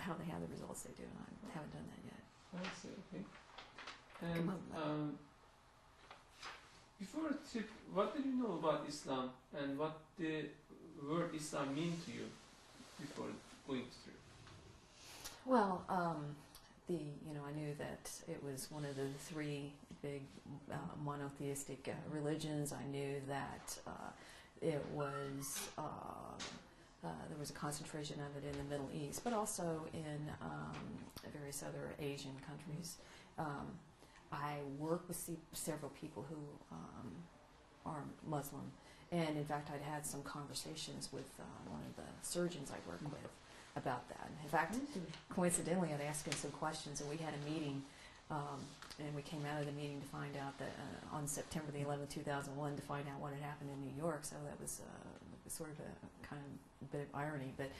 how they have the results they do, and I haven't done that yet. I see. Okay. And before the trip, what did you know about Islam, and what the word Islam mean to you before going to trip? Well, I knew that it was one of the three big monotheistic religions. I knew that it was there was a concentration of it in the Middle East, but also in various other Asian countries. I work with several people who are Muslim, and in fact, I'd had some conversations with one of the surgeons I work with about that. In fact, coincidentally, I'd asked him some questions, and we had a meeting, and we came out of the meeting to find out that on September the 11th, 2001, to find out what had happened in New York. So that was sort of a kind of bit of irony, but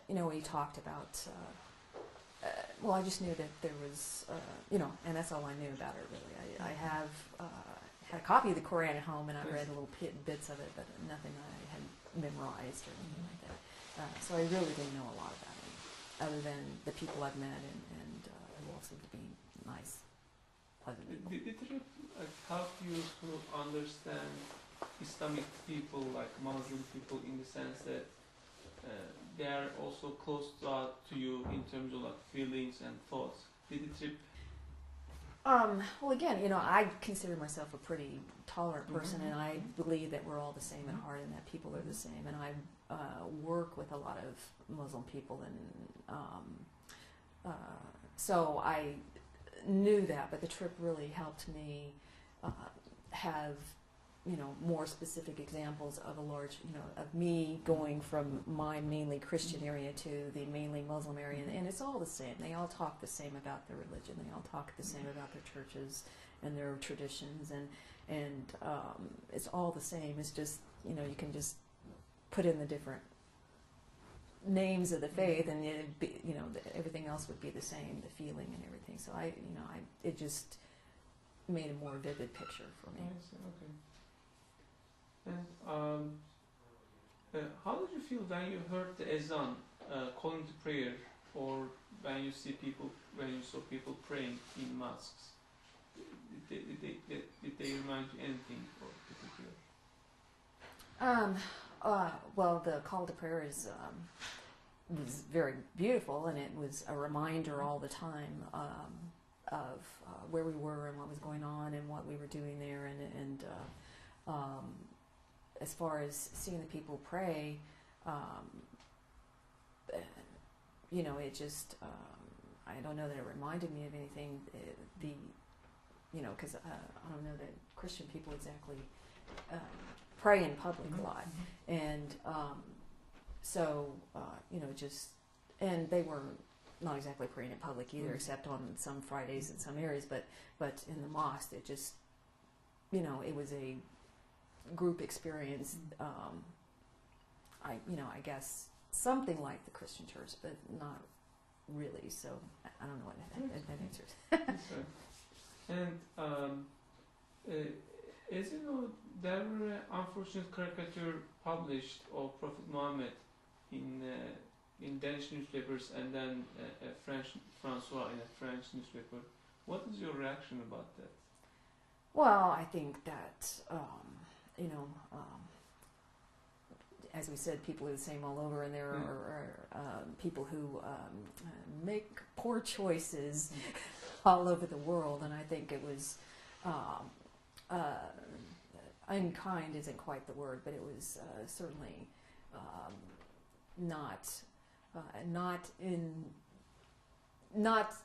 we talked about. Well, I just knew that there was, and that's all I knew about it, really. I have had a copy of the Quran at home, and I read little bits of it, but nothing I had memorized or anything like that. So I really didn't know a lot about it, other than the people I've met and who all seem to be nice, pleasant people. Did it help you to understand Islamic people, like Muslim people, in the sense that they are also close to you in terms of like feelings and thoughts? Did it trip? Well, again, I consider myself a pretty tolerant person, and I believe that we're all the same at heart, and that people are the same. And I work with a lot of Muslim people, and so I knew that. But the trip really helped me have more specific examples of a large, of me going from my mainly Christian area to the mainly Muslim area, and it's all the same. They all talk the same about their religion. They all talk the same about their churches and their traditions, and it's all the same. It's just, you can just put in the different names of the faith, and it'd be, everything else would be the same, the feeling and everything. So it just made a more vivid picture for me. Okay. And how did you feel when you heard the azan calling to prayer, or when you saw people praying in mosques? Did they remind you anything particular? Well, the call to prayer was very beautiful, and it was a reminder all the time of where we were and what was going on and what we were doing there, and as far as seeing the people pray, it just, I don't know that it reminded me of anything, because I don't know that Christian people exactly pray in public a lot. And and they were not exactly praying in public either, except on some Fridays in some areas, but in the mosque, it just, it was a group experience. I guess something like the Christian church, but not really. So I don't know what that answers. And as you know, there were an unfortunate caricature published of Prophet Muhammad in Danish newspapers, and then Francois in a French newspaper. What is your reaction about that? Well, I think that as we said, people are the same all over, and there are people who make poor choices all over the world, and I think it was unkind isn't quite the word, but it was certainly not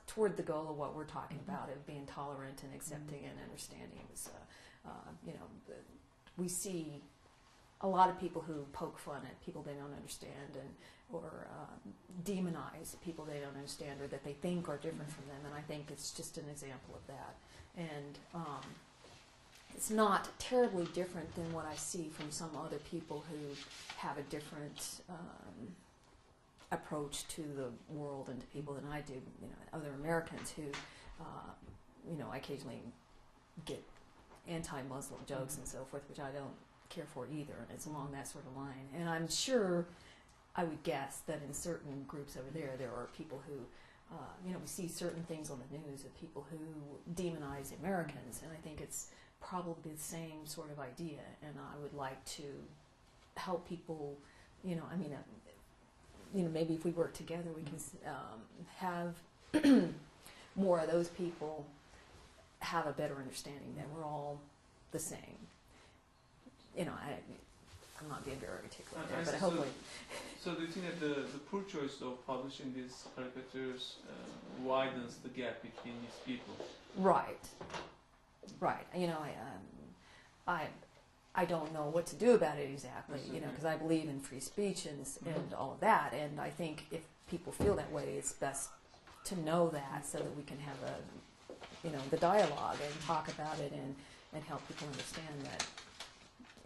toward the goal of what we're talking about, of being tolerant and accepting and understanding. It was, we see a lot of people who poke fun at people they don't understand, or demonize people they don't understand, or that they think are different from them. And I think it's just an example of that. And it's not terribly different than what I see from some other people who have a different approach to the world and to people than I do. Other Americans who, I occasionally get anti-Muslim jokes and so forth, which I don't care for either, and it's along that sort of line. And I'm sure I would guess that in certain groups over there, there are people who, we see certain things on the news of people who demonize Americans, and I think it's probably the same sort of idea. And I would like to help people, maybe if we work together, we can have more of those people have a better understanding that we're all the same. I'm not being very articulate there, but hopefully. So do you think that the poor choice of publishing these caricatures widens the gap between these people? Right. I don't know what to do about it exactly, because I believe in free speech and all of that, and I think if people feel that way, it's best to know that so that we can have the dialogue and talk about it and help people understand that.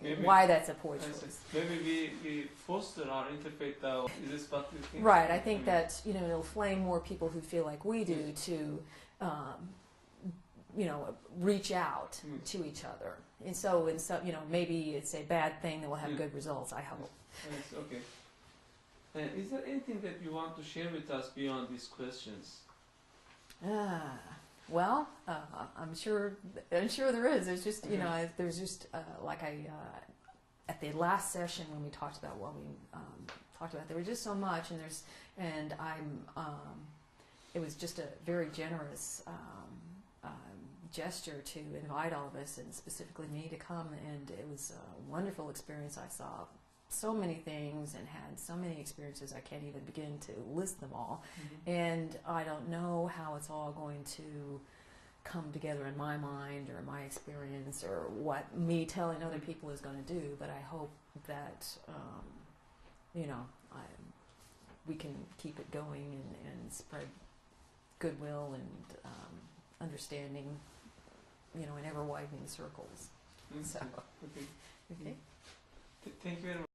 Maybe, why that's a poor choice. Maybe we foster our interfaith dialogue. Is this what you think? Right. I think that it'll flame more people who feel like we do to, reach out to each other. And so, maybe it's a bad thing that will have good results. I hope. Yes, okay. Is there anything that you want to share with us beyond these questions? Well, I'm sure there is. There's just, at the last session when we talked about what we talked about, there was just so much, and it was just a very generous gesture to invite all of us, and specifically me, to come, and it was a wonderful experience. I saw so many things and had so many experiences, I can't even begin to list them all. And I don't know how it's all going to come together in my mind or my experience or what me telling other people is going to do, but I hope that we can keep it going and spread goodwill and understanding in ever widening circles. So Okay. okay. Thank you very much.